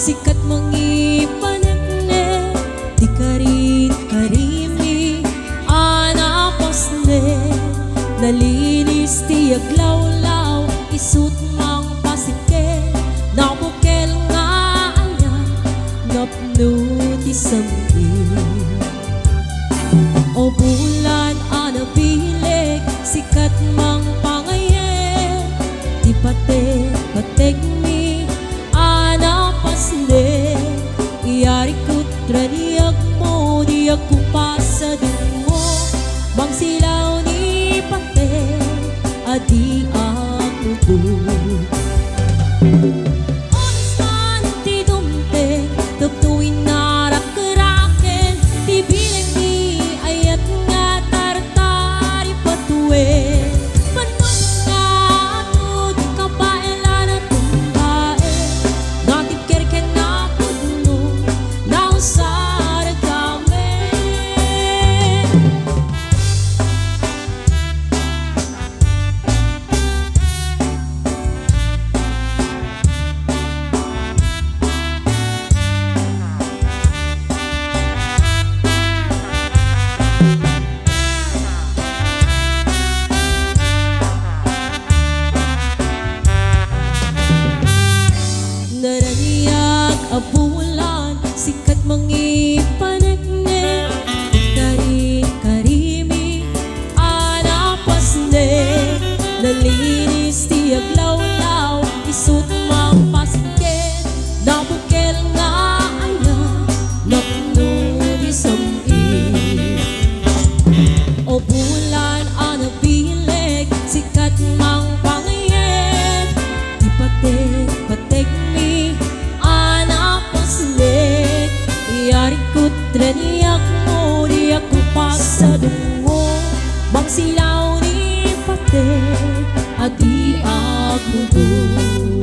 sikat mangipanekne di karin karimi anapasne nalinis ti aglawlaw isut mang pasike nabukel nga aya ngapno ti sambi o bulan anabileg sikat mang pangayen di patek mi anapasne iyari kutraniag mo di ako pasadun mo bang silaw ni patek adi ako doon oras man ti dumteng tugtuin na rak-raken ti bilang ni ayat nga tartari patuwe panos nga ato di ka baelan at tumbae natip kerken na puno na usara kami naraniyak a bulan sikat mangipanekne dari karimi anapasne nalinis ti aglawlaw isut mang pasingken nabukel nga aya napno di sambi o bulan anabileg sikat mang pangayen di patek mi anapasne iyari kutraniak mo di ako pasadungo bang silaw ni patek adi ako doon